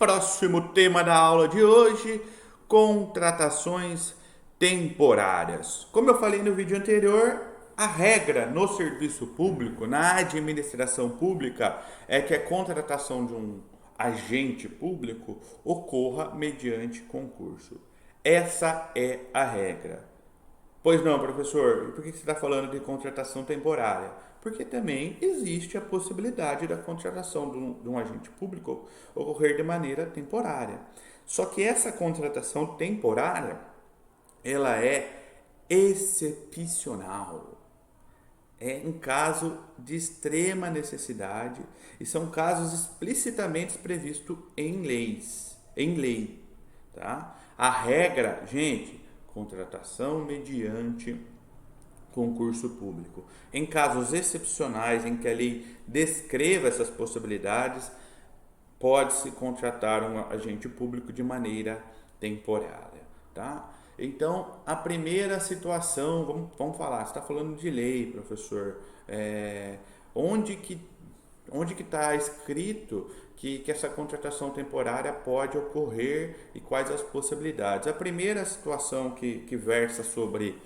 Próximo tema da aula de hoje: contratações temporárias. Como eu falei no vídeo anterior, a regra no serviço público, na administração pública, é que a contratação de um agente público ocorra mediante concurso. Essa é a regra. Pois não, professor. E por que você está falando de contratação temporária? Porque também existe a possibilidade da contratação de um agente público ocorrer de maneira temporária. Só que essa contratação temporária, ela é excepcional. É em caso de extrema necessidade e são casos explicitamente previstos em lei, tá? A regra, gente, contratação mediante concurso público. Em casos excepcionais em que a lei descreva essas possibilidades, pode-se contratar um agente público de maneira temporária, tá? Então, a primeira situação, vamos falar, você está falando de lei, professor, onde que está escrito que essa contratação temporária pode ocorrer e quais as possibilidades? A primeira situação que versa sobre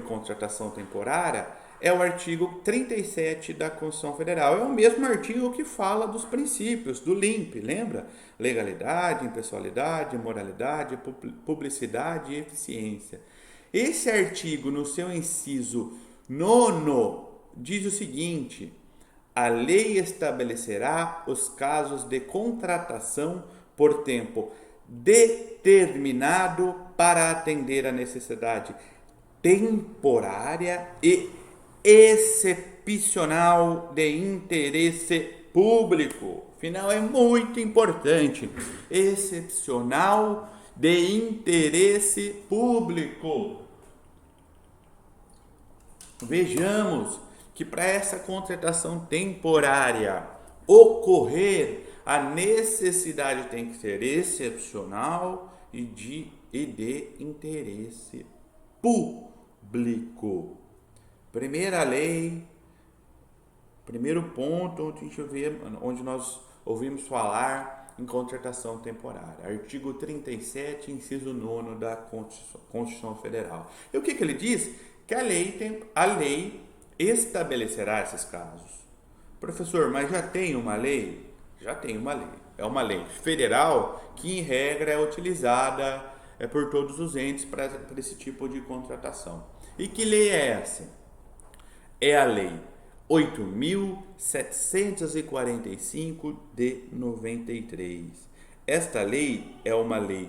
contratação temporária é o artigo 37 da Constituição Federal. É o mesmo artigo que fala dos princípios do LIMP, lembra? Legalidade, impessoalidade, moralidade, publicidade e eficiência. Esse artigo, no seu inciso 9, diz o seguinte: a lei estabelecerá os casos de contratação por tempo determinado para atender a necessidade temporária e excepcional de interesse público. Final é muito importante. Excepcional de interesse público. Vejamos que para essa contratação temporária ocorrer, a necessidade tem que ser excepcional e de interesse público. Primeira lei, primeiro ponto onde nós ouvimos falar em contratação temporária. Artigo 37, inciso 9 da Constituição Federal. E o que ele diz? Que a lei estabelecerá esses casos. Professor, mas já tem uma lei? Já tem uma lei. É uma lei federal que, em regra, é utilizada por todos os entes para esse tipo de contratação. E que lei é essa? É a Lei 8.745 de 93. Esta lei é uma lei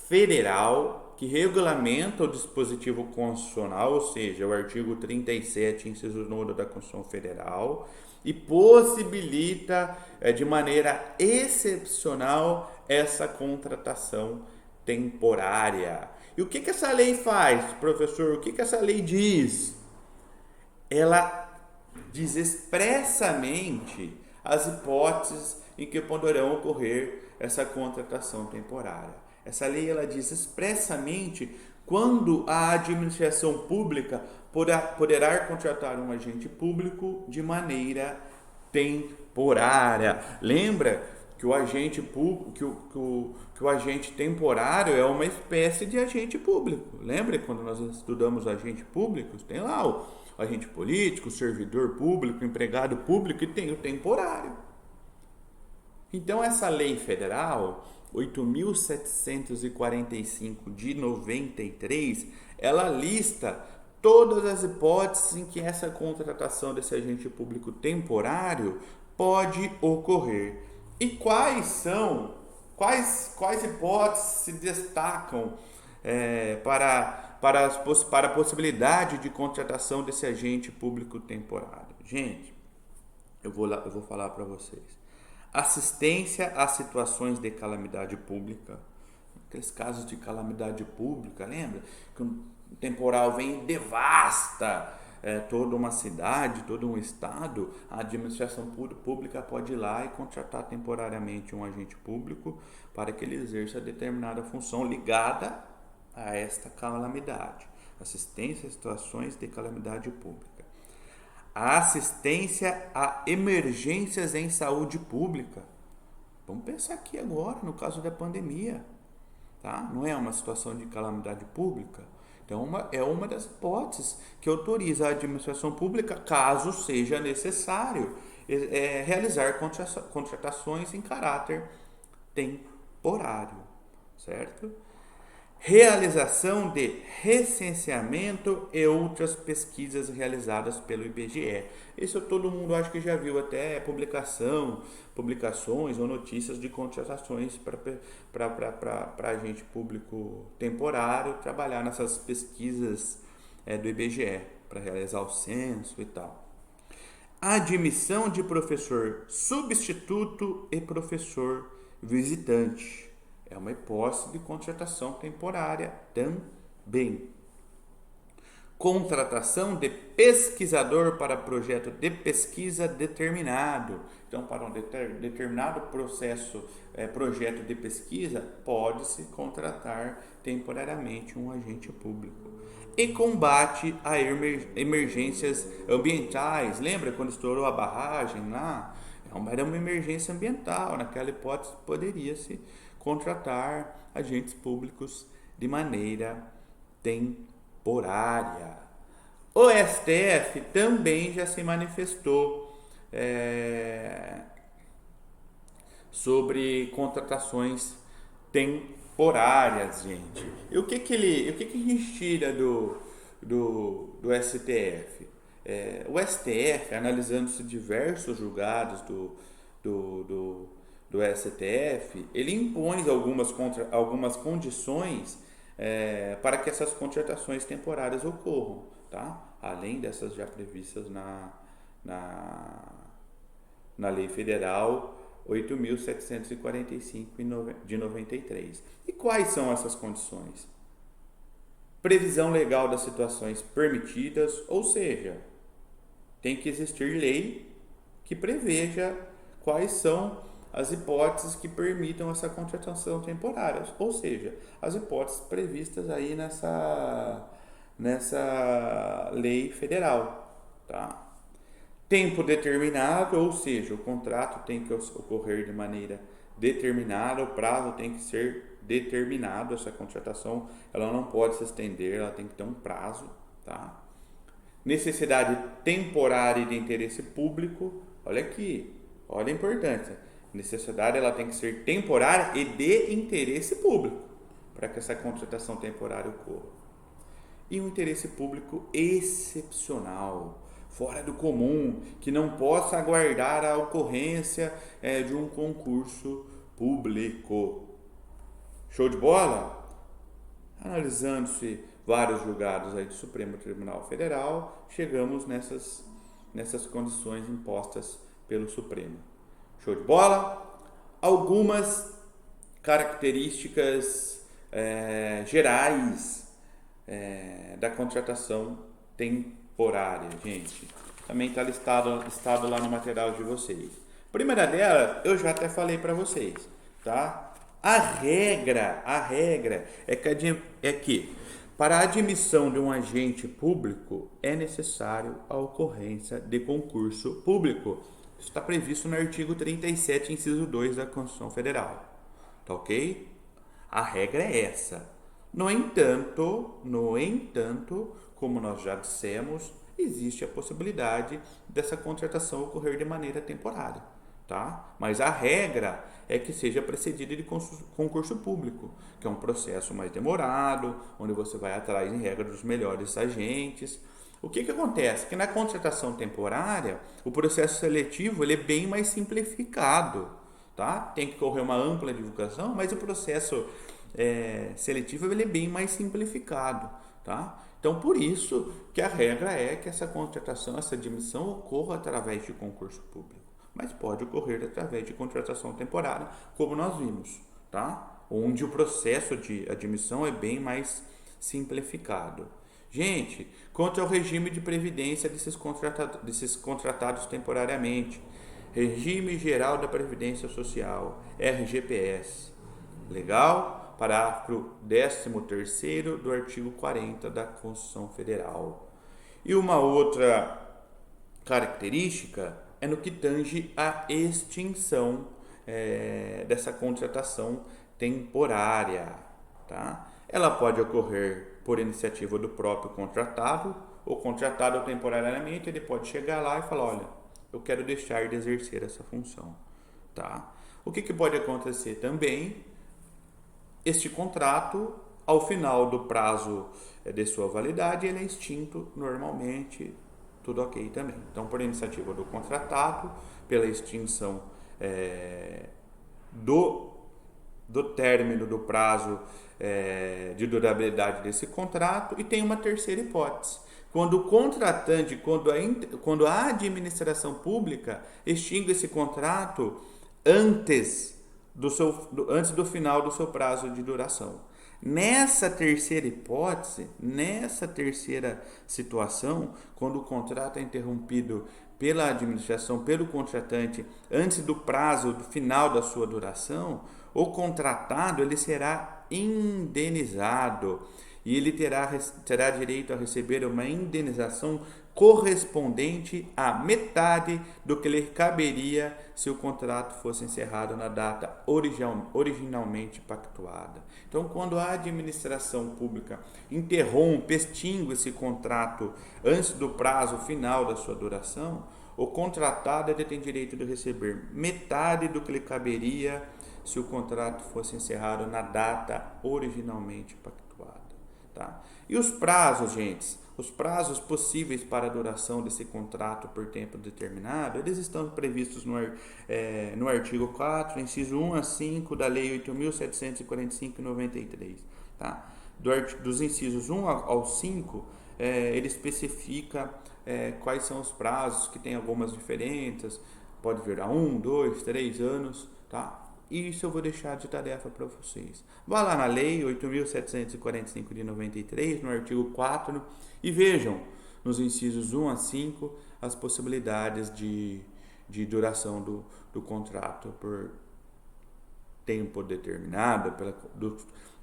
federal que regulamenta o dispositivo constitucional, ou seja, o artigo 37, inciso 9 da Constituição Federal, e possibilita de maneira excepcional essa contratação temporária. E o que essa lei faz, professor? O que essa lei diz? Ela diz expressamente as hipóteses em que poderão ocorrer essa contratação temporária. Essa lei ela diz expressamente quando a administração pública poderá contratar um agente público de maneira temporária. Lembra que o agente público, que o agente temporário é uma espécie de agente público. Lembra quando nós estudamos agentes públicos? Tem lá o agente político, servidor público, empregado público e tem o temporário. Então essa lei federal 8.745 de 93, ela lista todas as hipóteses em que essa contratação desse agente público temporário pode ocorrer. E quais hipóteses se destacam para a possibilidade de contratação desse agente público temporário? Gente, eu vou falar para vocês. Assistência a situações de calamidade pública. Aqueles casos de calamidade pública, lembra? Que um temporal vem e devasta toda uma cidade, todo um estado. A administração pública pode ir lá e contratar temporariamente um agente público para que ele exerça determinada função ligada a esta calamidade. Assistência a situações de calamidade pública. A assistência a emergências em saúde pública. Vamos pensar aqui agora, no caso da pandemia, tá? Não é uma situação de calamidade pública. Então, é uma das hipóteses que autoriza a administração pública, caso seja necessário, realizar contratações em caráter temporário, certo? Realização de recenseamento e outras pesquisas realizadas pelo IBGE. Isso todo mundo acho que já viu até publicações ou notícias de contratações para agente público temporário trabalhar nessas pesquisas do IBGE para realizar o censo e tal. Admissão de professor substituto e professor visitante. É uma hipótese de contratação temporária também. Contratação de pesquisador para projeto de pesquisa determinado. Então, para um determinado projeto de pesquisa, pode-se contratar temporariamente um agente público. E combate a emergências ambientais. Lembra quando estourou a barragem lá? Era uma emergência ambiental. Naquela hipótese, poderia-se contratar agentes públicos de maneira temporária. O STF também já se manifestou sobre contratações temporárias, gente. E o que a gente tira do STF? O STF, analisando-se diversos julgados do STF, ele impõe algumas condições para que essas contratações temporárias ocorram, tá? Além dessas já previstas na Lei Federal 8.745 de 93. E quais são essas condições? Previsão legal das situações permitidas, ou seja, tem que existir lei que preveja quais são as hipóteses que permitam essa contratação temporária, ou seja, as hipóteses previstas aí nessa lei federal, tá? Tempo determinado, ou seja, o contrato tem que ocorrer de maneira determinada, o prazo tem que ser determinado, essa contratação ela não pode se estender, ela tem que ter um prazo, tá? Necessidade temporária de interesse público, olha aqui, olha a importância. Necessidade ela tem que ser temporária e de interesse público para que essa contratação temporária ocorra. E um interesse público excepcional, fora do comum, que não possa aguardar a ocorrência de um concurso público. Show de bola? Analisando-se vários julgados aí do Supremo Tribunal Federal, chegamos nessas condições impostas pelo Supremo. Show de bola? Algumas características gerais da contratação temporária, gente. Também está listado lá no material de vocês. A primeira dela, eu já até falei para vocês, tá? A regra é que para a admissão de um agente público é necessário a ocorrência de concurso público. Isso está previsto no artigo 37, inciso 2 da Constituição Federal. Tá ok? A regra é essa. No entanto, como nós já dissemos, existe a possibilidade dessa contratação ocorrer de maneira temporária, tá? Mas a regra é que seja precedida de concurso público, que é um processo mais demorado, onde você vai atrás, em regra, dos melhores agentes. O que acontece? Que na contratação temporária, o processo seletivo ele é bem mais simplificado, tá? Tem que correr uma ampla divulgação, mas o processo seletivo ele é bem mais simplificado, tá? Então, por isso que a regra é que essa contratação, essa admissão ocorra através de concurso público, mas pode ocorrer através de contratação temporária, como nós vimos, tá? Onde o processo de admissão é bem mais simplificado. Gente, quanto ao regime de previdência desses contratados temporariamente, Regime Geral da Previdência Social, RGPS, legal? Parágrafo 13º do artigo 40 da Constituição Federal. E uma outra característica é no que tange à extinção dessa contratação temporária. Tá? Ela pode ocorrer por iniciativa do próprio contratado. O contratado temporariamente, ele pode chegar lá e falar, olha, eu quero deixar de exercer essa função. Tá? O que pode acontecer também? Este contrato, ao final do prazo de sua validade, ele é extinto normalmente, tudo ok também. Então, por iniciativa do contratado, pela extinção do término do prazo de durabilidade desse contrato, e tem uma terceira hipótese. Quando o contratante, quando a administração pública extingue esse contrato antes do final do seu prazo de duração. Nessa terceira hipótese, nessa terceira situação, quando o contrato é interrompido pela administração, pelo contratante, antes do prazo do final da sua duração, o contratado ele será indenizado e ele terá direito a receber uma indenização correspondente à metade do que lhe caberia se o contrato fosse encerrado na data originalmente pactuada. Então, quando a administração pública interrompe, extingue esse contrato antes do prazo final da sua duração, o contratado tem direito de receber metade do que lhe caberia se o contrato fosse encerrado na data originalmente pactuada. Tá? E os prazos, gente? Os prazos possíveis para a duração desse contrato por tempo determinado, eles estão previstos no artigo 4, inciso 1 a 5 da Lei 8.745/93. Tá? Dos incisos 1 ao 5, ele especifica quais são os prazos, que tem algumas diferenças, pode virar 1, 2, 3 anos, tá? Isso eu vou deixar de tarefa para vocês. Vá lá na Lei 8.745/93, no artigo 4, e vejam nos incisos 1 a 5 as possibilidades de duração do contrato por tempo determinado,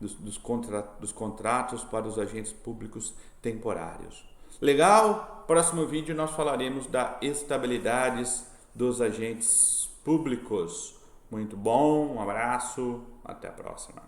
dos contratos para os agentes públicos temporários. Legal? Próximo vídeo nós falaremos das estabilidades dos agentes públicos. Muito bom, um abraço, até a próxima.